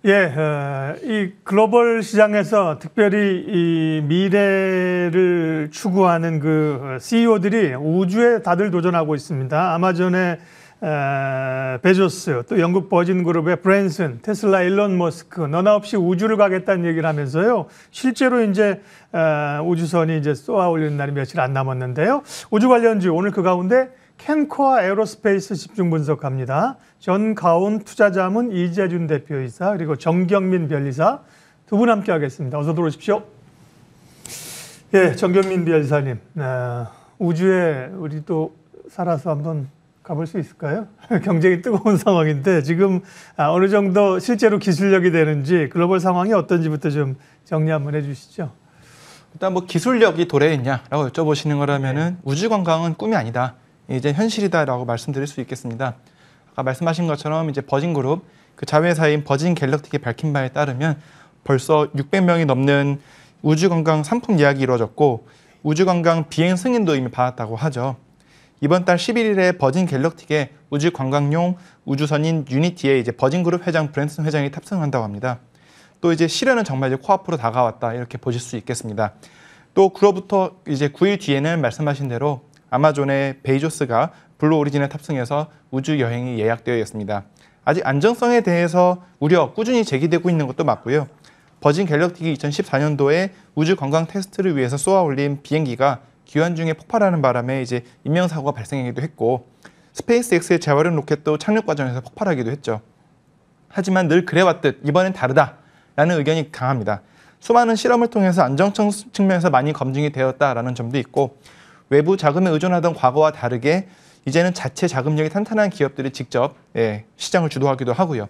이 글로벌 시장에서 특별히 이 미래를 추구하는 그 CEO들이 우주에 다들 도전하고 있습니다. 아마존의 베조스, 또 영국 버진그룹의 브랜슨, 테슬라 일론 머스크, 너나 없이 우주를 가겠다는 얘기를 하면서요. 실제로 이제 우주선이 이제 쏘아 올리는 날이 며칠 안 남았는데요. 우주 관련주 오늘 그 가운데 캔코아 에어로스페이스 집중 분석합니다. 전가온 투자자문 이재준 대표이사 그리고 정경민 변리사 두 분 함께 하겠습니다. 어서 들어오십시오. 예, 정경민 변리사님, 우주에 우리 또 살아서 한번 가볼 수 있을까요? 경쟁이 뜨거운 상황인데 지금 어느 정도 실제로 기술력이 되는지 글로벌 상황이 어떤지부터 좀 정리 한번 해주시죠. 일단 뭐 기술력이 도래했냐라고 여쭤보시는 거라면은 우주 관광은 꿈이 아니다. 이제 현실이다라고 말씀드릴 수 있겠습니다. 아까 말씀하신 것처럼 이제 버진그룹 그 자회사인 버진 갤럭틱이 밝힌 바에 따르면 벌써 600명이 넘는 우주 관광 상품 예약이 이루어졌고 우주 관광 비행 승인도 이미 받았다고 하죠. 이번 달 11일에 버진 갤럭틱의 우주 관광용 우주선인 유니티에 이제 버진그룹 회장 브랜슨 회장이 탑승한다고 합니다. 또 이제 시련은 정말 이제 코앞으로 다가왔다 이렇게 보실 수 있겠습니다. 또 그로부터 이제 9일 뒤에는 말씀하신 대로 아마존의 베이조스가 블루 오리진에 탑승해서 우주 여행이 예약되어 있습니다. 아직 안정성에 대해서 우려 꾸준히 제기되고 있는 것도 맞고요. 버진 갤럭틱이 2014년도에 우주 관광 테스트를 위해서 쏘아 올린 비행기가 기환 중에 폭발하는 바람에 이제 인명사고가 발생하기도 했고 스페이스X의 재활용 로켓도 착륙 과정에서 폭발하기도 했죠. 하지만 늘 그래왔듯 이번엔 다르다라는 의견이 강합니다. 수많은 실험을 통해서 안정성 측면에서 많이 검증이 되었다라는 점도 있고 외부 자금에 의존하던 과거와 다르게 이제는 자체 자금력이 탄탄한 기업들이 직접 시장을 주도하기도 하고요.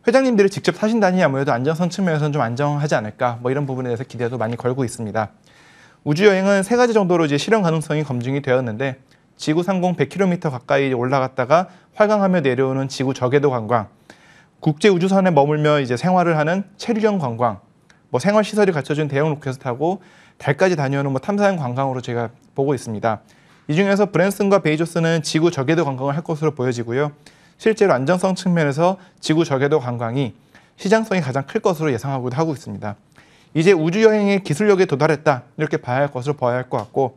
회장님들이 직접 타신다니 아무래도 안정성 측면에서는 좀 안정하지 않을까 뭐 이런 부분에 대해서 기대도 많이 걸고 있습니다. 우주여행은 3가지 정도로 이제 실현 가능성이 검증이 되었는데 지구 상공 100km 가까이 올라갔다가 활강하며 내려오는 지구 저궤도 관광, 국제 우주선에 머물며 이제 생활을 하는 체류형 관광, 뭐 생활 시설이 갖춰진 대형 로켓을 타고 달까지 다녀오는 뭐 탐사형 관광으로 제가 보고 있습니다. 이 중에서 브랜슨과 베이조스는 지구 저궤도 관광을 할 것으로 보여지고요. 실제로 안정성 측면에서 지구 저궤도 관광이 시장성이 가장 클 것으로 예상하고도 하고 있습니다. 이제 우주여행의 기술력에 도달했다 이렇게 봐야 할 것으로 봐야 할 것 같고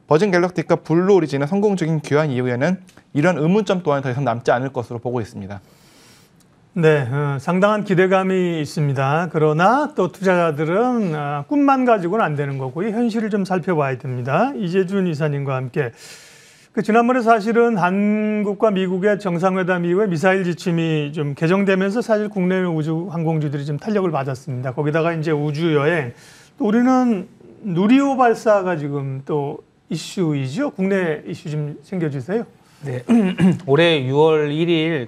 버진 갤럭틱과 블루 오리진의 성공적인 귀환 이후에는 이런 의문점 또한 더 이상 남지 않을 것으로 보고 있습니다. 네, 상당한 기대감이 있습니다. 그러나 또 투자자들은 꿈만 가지고는 안 되는 거고 이 현실을 좀 살펴봐야 됩니다. 이재준 이사님과 함께 지난번에 사실은 한국과 미국의 정상회담 이후에 미사일 지침이 좀 개정되면서 사실 국내 우주 항공주들이 좀 탄력을 받았습니다. 거기다가 이제 우주 여행, 또 우리는 누리호 발사가 지금 또 이슈이죠. 국내 이슈 좀 챙겨주세요. 네, 올해 6월 1일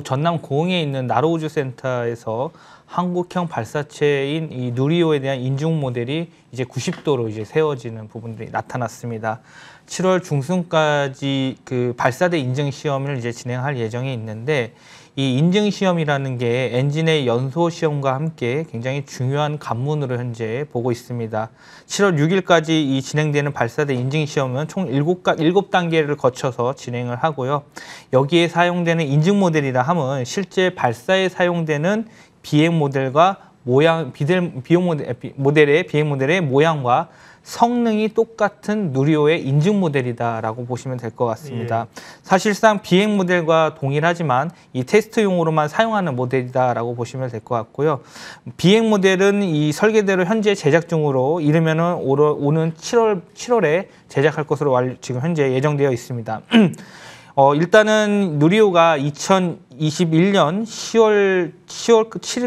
전남 고흥에 있는 나로우주센터에서 한국형 발사체인 이 누리호에 대한 인증 모델이 이제 90도로 이제 세워지는 부분들이 나타났습니다. 7월 중순까지 발사대 인증 시험을 이제 진행할 예정이 있는데 이 인증 시험이라는 게 엔진의 연소 시험과 함께 굉장히 중요한 관문으로 현재 보고 있습니다. 7월 6일까지 이 진행되는 발사대 인증 시험은 총 7단계를 거쳐서 진행을 하고요. 여기에 사용되는 인증 모델이라 함은 실제 발사에 사용되는 비행 모델과 비행 모델의 모양과 성능이 똑같은 누리호의 인증 모델이다라고 보시면 될 것 같습니다. 예. 사실상 비행 모델과 동일하지만 이 테스트용으로만 사용하는 모델이다라고 보시면 될 것 같고요. 비행 모델은 이 설계대로 현재 제작 중으로 이르면은 오는 7월에 제작할 것으로 지금 현재 예정되어 있습니다. 일단은 누리호가 2021년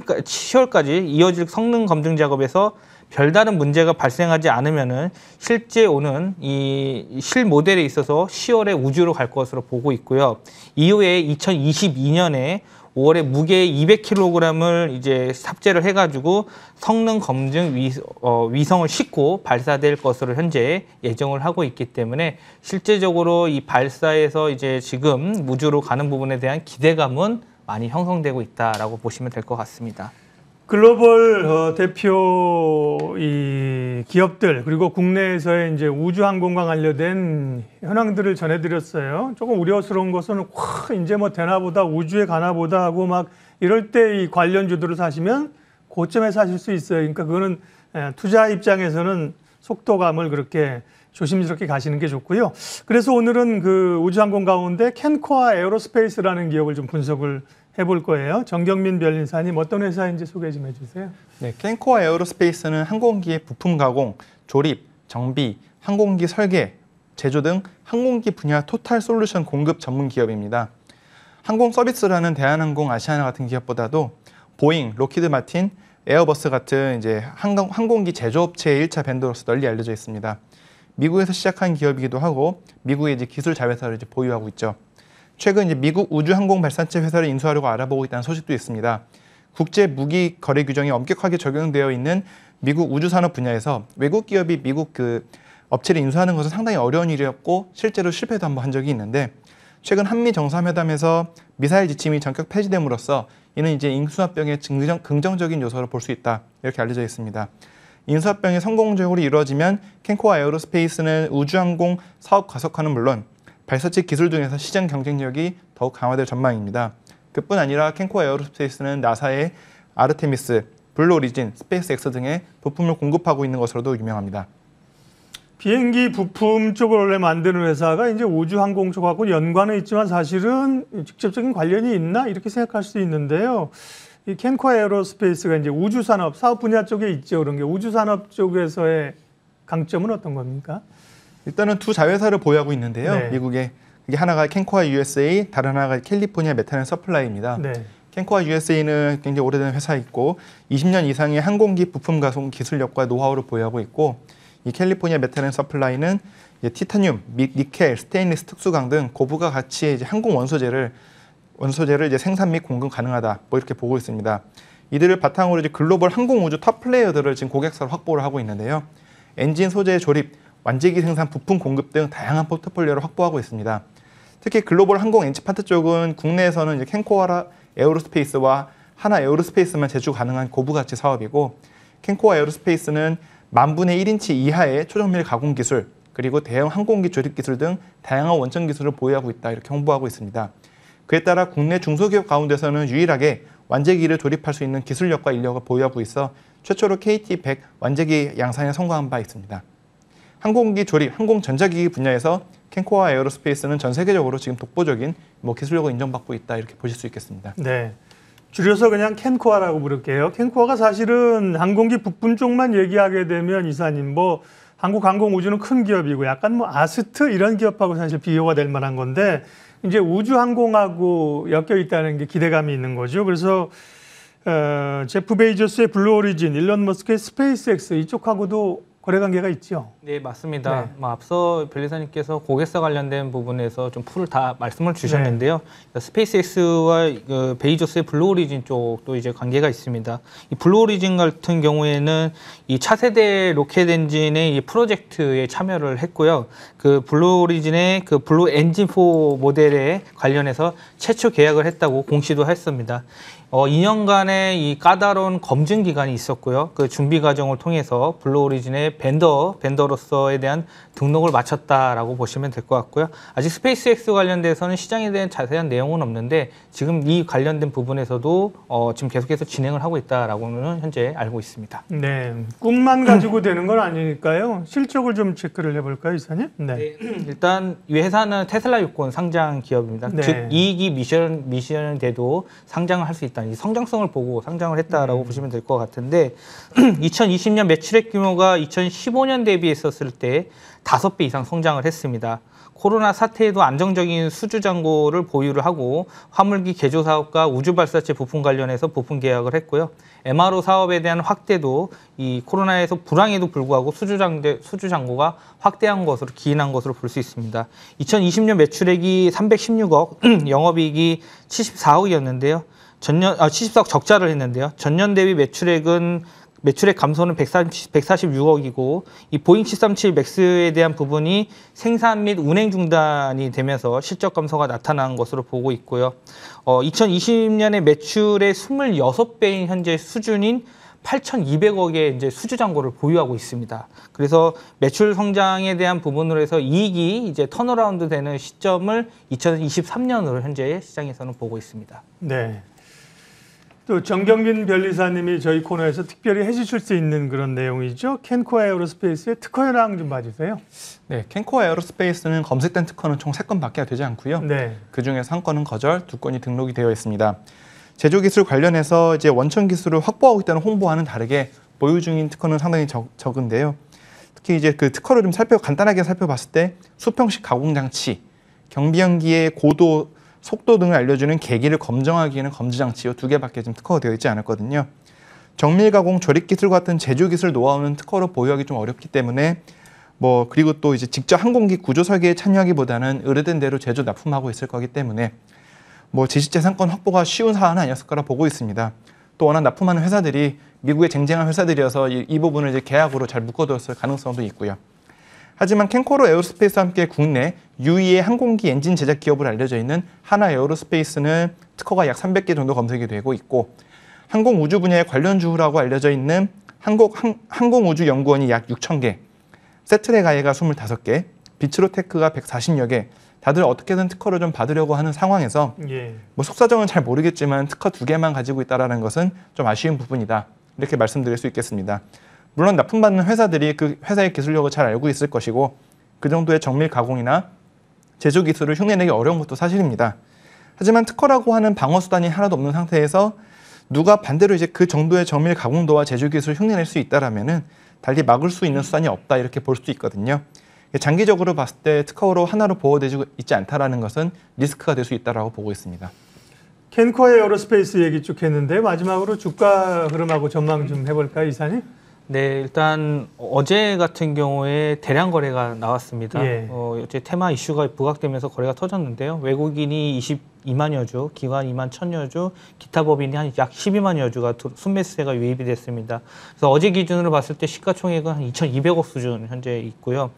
10월까지 이어질 성능 검증 작업에서 별다른 문제가 발생하지 않으면은 실제 오는 이 실모델에 있어서 10월에 우주로 갈 것으로 보고 있고요. 이후에 2022년에 5월에 무게 200kg을 이제 탑재를 해가지고 성능 검증 위성을 싣고 발사될 것으로 현재 예정을 하고 있기 때문에 실제적으로 이 발사에서 이제 지금 우주로 가는 부분에 대한 기대감은 많이 형성되고 있다라고 보시면 될 것 같습니다. 글로벌 대표 이 기업들 그리고 국내에서의 이제 우주항공과 관련된 현황들을 전해드렸어요. 조금 우려스러운 것은 이제 뭐 되나 보다 우주에 가나 보다 하고 막 이럴 때 이 관련주들을 사시면 고점에 사실 수 있어요. 그러니까 그거는 투자 입장에서는 속도감을 그렇게 조심스럽게 가시는 게 좋고요. 그래서 오늘은 그 우주항공 가운데 캔코아 에어로스페이스라는 기업을 좀 분석을 해볼 거예요. 정경민 변인사님 어떤 회사인지 소개 좀 해주세요. 네, 캔코아 에어로스페이스는 항공기의 부품 가공, 조립, 정비, 항공기 설계, 제조 등 항공기 분야 토탈 솔루션 공급 전문 기업입니다. 항공 서비스라는 대한항공, 아시아나 같은 기업보다도 보잉, 로키드 마틴, 에어버스 같은 이제 항공기 제조업체의 1차 벤더로서 널리 알려져 있습니다. 미국에서 시작한 기업이기도 하고 미국의 이제 기술 자회사를 이제 보유하고 있죠. 최근 이제 미국 우주항공발사체 회사를 인수하려고 알아보고 있다는 소식도 있습니다. 국제 무기 거래 규정이 엄격하게 적용되어 있는 미국 우주산업 분야에서 외국 기업이 미국 그 업체를 인수하는 것은 상당히 어려운 일이었고 실제로 실패도 한번 한 적이 있는데 최근 한미 정상회담에서 미사일 지침이 전격 폐지됨으로써 이는 이제 인수합병의 긍정적인 요소로 볼 수 있다 이렇게 알려져 있습니다. 인수합병이 성공적으로 이루어지면 캔코아 에어로스페이스는 우주항공 사업 가속화는 물론 발사체 기술 등에서 시장 경쟁력이 더욱 강화될 전망입니다. 그뿐 아니라 캔코아 에어로스페이스는 나사의 아르테미스, 블루오리진, 스페이스X 등의 부품을 공급하고 있는 것으로도 유명합니다. 비행기 부품 쪽을 원래 만드는 회사가 이제 우주항공 쪽하고 연관은 있지만 사실은 직접적인 관련이 있나 이렇게 생각할 수 있는데요. 이 캔코아 에어로스페이스가 이제 우주산업 사업 분야 쪽에 있죠. 그런 게 우주산업 쪽에서의 강점은 어떤 겁니까? 일단은 두 자회사를 보유하고 있는데요. 네. 미국에 이게 하나가 캔코아 USA, 다른 하나가 캘리포니아 메탈 앤 서플라이입니다. 네. 캔코아 USA는 굉장히 오래된 회사이고 20년 이상의 항공기 부품 가공 기술력과 노하우를 보유하고 있고 이 캘리포니아 메탈 앤 서플라이는 티타늄, 니켈, 스테인리스 특수강 등 고부가 가치의 이제 항공 원소재를 이제 생산 및 공급 가능하다 뭐 이렇게 보고 있습니다. 이들을 바탕으로 이제 글로벌 항공 우주 탑 플레이어들을 지금 고객사로 확보를 하고 있는데요. 엔진 소재 조립, 완제기 생산 부품 공급 등 다양한 포트폴리오를 확보하고 있습니다. 특히 글로벌 항공 엔진 파트 쪽은 국내에서는 이제 캔코아 에어로스페이스와 하나 에어로스페이스만 제조 가능한 고부 가치 사업이고 캔코아 에어로스페이스는 10,000분의 1인치 이하의 초정밀 가공 기술 그리고 대형 항공기 조립 기술 등 다양한 원천 기술을 보유하고 있다 이렇게 홍보하고 있습니다. 그에 따라 국내 중소기업 가운데서는 유일하게 완제기를 조립할 수 있는 기술력과 인력을 보유하고 있어 최초로 KT-100 완제기 양산에 성공한 바 있습니다. 항공기 조립, 항공전자기기 분야에서 캔코아 에어로스페이스는 전 세계적으로 지금 독보적인 기술력을 인정받고 있다 이렇게 보실 수 있겠습니다. 네. 줄여서 그냥 캔코아라고 부를게요. 캔코아가 사실은 항공기 부품 쪽만 얘기하게 되면 이사님 한국항공우주는 큰 기업이고 약간 아스트 이런 기업하고 사실 비교가 될 만한 건데 이제 우주항공하고 엮여 있다는 게 기대감이 있는 거죠. 그래서 제프 베이조스의 블루오리진, 일론 머스크의 스페이스X 이쪽하고도 거래관계가 있죠. 네, 맞습니다. 네. 앞서 변리사님께서 고객사 관련된 부분에서 좀 풀을 다 말씀을 주셨는데요. 스페이스X와 베이조스의 블루오리진 쪽도 이제 관계가 있습니다. 이 블루오리진 같은 경우에는 이 차세대 로켓 엔진의 이 프로젝트에 참여를 했고요. 그 블루오리진의 그 블루 엔진 4 모델에 관련해서 최초 계약을 했다고 공시도 했습니다. 2년간의 이 까다로운 검증 기간이 있었고요. 그 준비 과정을 통해서 블루오리진의 벤더로서에 대한 등록을 마쳤다라고 보시면 될 것 같고요. 아직 스페이스X 관련돼서는 시장에 대한 자세한 내용은 없는데 지금 이 관련된 부분에서도 지금 계속해서 진행을 하고 있다라고는 현재 알고 있습니다. 네, 꿈만 가지고 되는 건 아니니까요. 실적을 좀 체크를 해볼까요, 이사님? 네. 네, 일단 이 회사는 테슬라 유권 상장 기업입니다. 네. 즉 이익이 미션돼도 상장을 할 수 있다. 이 성장성을 보고 상장을 했다라고 보시면 될 것 같은데 2020년 매출액 규모가 2015년 대비했었을 때 5배 이상 성장을 했습니다. 코로나 사태에도 안정적인 수주 잔고를 보유를 하고 화물기 개조 사업과 우주 발사체 부품 관련해서 부품 계약을 했고요. MRO 사업에 대한 확대도 이 코로나에서 불황에도 불구하고 수주 잔고가 확대한 것으로 기인한 것으로 볼 수 있습니다. 2020년 매출액이 316억, 영업이익이 74억이었는데요. 74억 적자를 했는데요. 전년 대비 매출액 감소는 146억이고 이 보잉 737 맥스에 대한 부분이 생산 및 운행 중단이 되면서 실적 감소가 나타난 것으로 보고 있고요. 2020년에 매출의 26배인 현재 수준인 8,200억의 이제 수주 잔고를 보유하고 있습니다. 그래서 매출 성장에 대한 부분으로 해서 이익이 이제 턴어라운드 되는 시점을 2023년으로 현재 시장에서는 보고 있습니다. 네. 또 정경민 변리사님이 저희 코너에서 특별히 해주실 수 있는 그런 내용이죠. 캔코아 에어로스페이스의 특허 현황 좀 봐주세요. 네, 캔코아 에어로스페이스는 검색된 특허는 총 3건밖에 되지 않고요. 네. 그중에서 1건은 거절, 2건이 등록이 되어 있습니다. 제조 기술 관련해서 이제 원천 기술을 확보하고 있다는 홍보와는 다르게 보유 중인 특허는 상당히 적은데요. 특히 이제 그 특허를 좀 간단하게 살펴봤을 때 수평식 가공 장치, 경비연기의 고도, 속도 등을 알려주는 계기를 검정하기에는 검지 장치 이 2개밖에 좀 특허가 되어 있지 않았거든요. 정밀 가공, 조립 기술 같은 제조 기술 노하우는 특허로 보유하기 좀 어렵기 때문에 그리고 또 이제 직접 항공기 구조 설계에 참여하기보다는 의뢰된 대로 제조 납품하고 있을 거기 때문에 지식재산권 확보가 쉬운 사안은 아니었을 거라 보고 있습니다. 또 워낙 납품하는 회사들이 미국의 쟁쟁한 회사들이어서 이 부분을 이제 계약으로 잘 묶어뒀을 가능성도 있고요. 하지만 캔코아 에어로스페이스와 함께 국내 유일의 항공기 엔진 제작 기업으로 알려져 있는 하나 에어로스페이스는 특허가 약 300개 정도 검색이 되고 있고, 항공 우주 분야의 관련 주라고 알려져 있는 항공우주연구원이 약 6,000개, 세트레가이가 25개, 비츠로테크가 140여 개, 다들 어떻게든 특허를 좀 받으려고 하는 상황에서 속사정은 잘 모르겠지만 특허 2개만 가지고 있다는 것은 좀 아쉬운 부분이다. 이렇게 말씀드릴 수 있겠습니다. 물론 납품받는 회사들이 그 회사의 기술력을 잘 알고 있을 것이고 그 정도의 정밀 가공이나 제조 기술을 흉내내기 어려운 것도 사실입니다. 하지만 특허라고 하는 방어 수단이 하나도 없는 상태에서 누가 반대로 이제 그 정도의 정밀 가공도와 제조 기술을 흉내낼 수 있다라면은 달리 막을 수 있는 수단이 없다 이렇게 볼 수 있거든요. 장기적으로 봤을 때 특허로 하나로 보호되지 있지 않다라는 것은 리스크가 될 수 있다라고 보고 있습니다. 캔코아 에어로스페이스 얘기 쭉 했는데 마지막으로 주가 흐름하고 전망 좀 해볼까요, 이사님? 네, 일단 어제 같은 경우에 대량 거래가 나왔습니다. 어제 테마 이슈가 부각되면서 거래가 터졌는데요. 외국인이 22만여 주, 기관 2만 1,000여 주, 기타 법인이 한 약 12만여 주가 순매수세가 유입이 됐습니다. 그래서 어제 기준으로 봤을 때 시가총액은 한 2,200억 수준 현재 있고요.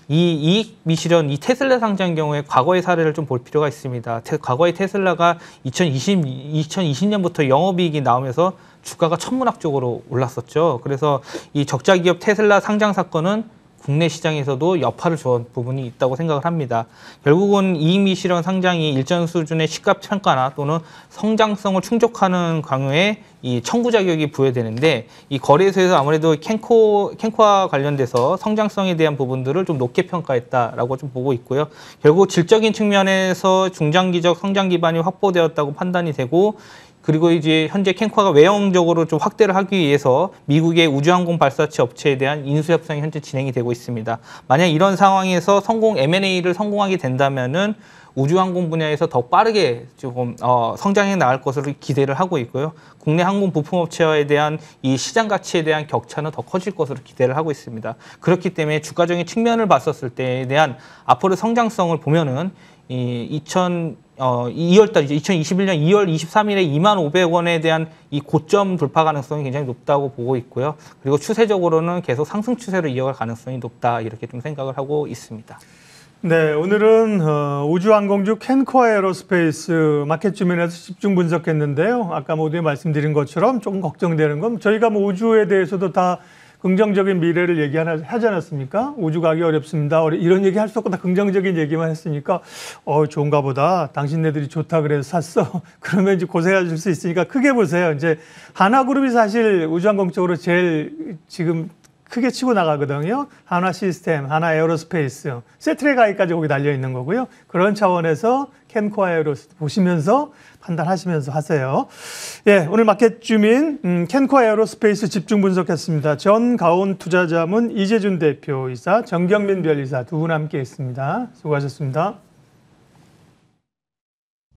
이 이익 미실현, 이 테슬라 상장 경우에 과거의 사례를 좀 볼 필요가 있습니다. 과거의 테슬라가 2020년부터 영업이익이 나오면서 주가가 천문학적으로 올랐었죠. 그래서 이 적자 기업 테슬라 상장 사건은 국내 시장에서도 여파를 준 부분이 있다고 생각을 합니다. 결국은 이익 미실현 상장이 일정 수준의 시가 평가나 또는 성장성을 충족하는 경우에 이 청구 자격이 부여되는데, 이 거래소에서 아무래도 캔코아 관련돼서 성장성에 대한 부분들을 좀 높게 평가했다라고 좀 보고 있고요. 결국 질적인 측면에서 중장기적 성장 기반이 확보되었다고 판단이 되고, 그리고 이제 현재 캔코아가 외형적으로 좀 확대를 하기 위해서 미국의 우주항공 발사체 업체에 대한 인수 협상이 현재 진행이 되고 있습니다. 만약 이런 상황에서 M&A를 성공하게 된다면은 우주항공 분야에서 더 빠르게 조금 성장해 나갈 것으로 기대를 하고 있고요. 국내 항공 부품업체에 대한 이 시장 가치에 대한 격차는 더 커질 것으로 기대를 하고 있습니다. 그렇기 때문에 주가적인 측면을 봤었을 때에 대한 앞으로 성장성을 보면은 2021년 2월 23일에 25,500원에 대한 이 고점 돌파 가능성이 굉장히 높다고 보고 있고요. 그리고 추세적으로는 계속 상승 추세를 이어갈 가능성이 높다 이렇게 좀 생각을 하고 있습니다. 네, 오늘은 우주항공주 캔코아 에어로스페이스 마켓 주면에서 집중 분석했는데요. 아까 모두에 말씀드린 것처럼 조금 걱정되는 건 저희가 우주에 대해서도 다 긍정적인 미래를 얘기하지 않았습니까? 우주 가기 어렵습니다. 이런 얘기 할 수 없고 다 긍정적인 얘기만 했으니까 좋은가 보다. 당신네들이 좋다 그래서 샀어. 그러면 이제 고생하실 수 있으니까 크게 보세요. 이제 하나그룹이 사실 우주항공 쪽으로 제일 지금 크게 치고 나가거든요. 하나 시스템, 하나 에어로스페이스, 세트레가이까지 거기 달려 있는 거고요. 그런 차원에서 캔코아 에어로스페이스 보시면서 판단하시면서 하세요. 예, 오늘 마켓 주민 캔코아 에어로스페이스 집중 분석했습니다. 전가온 투자자문 이재준 대표이사, 정경민 변리사 두 분 함께 했습니다. 수고하셨습니다.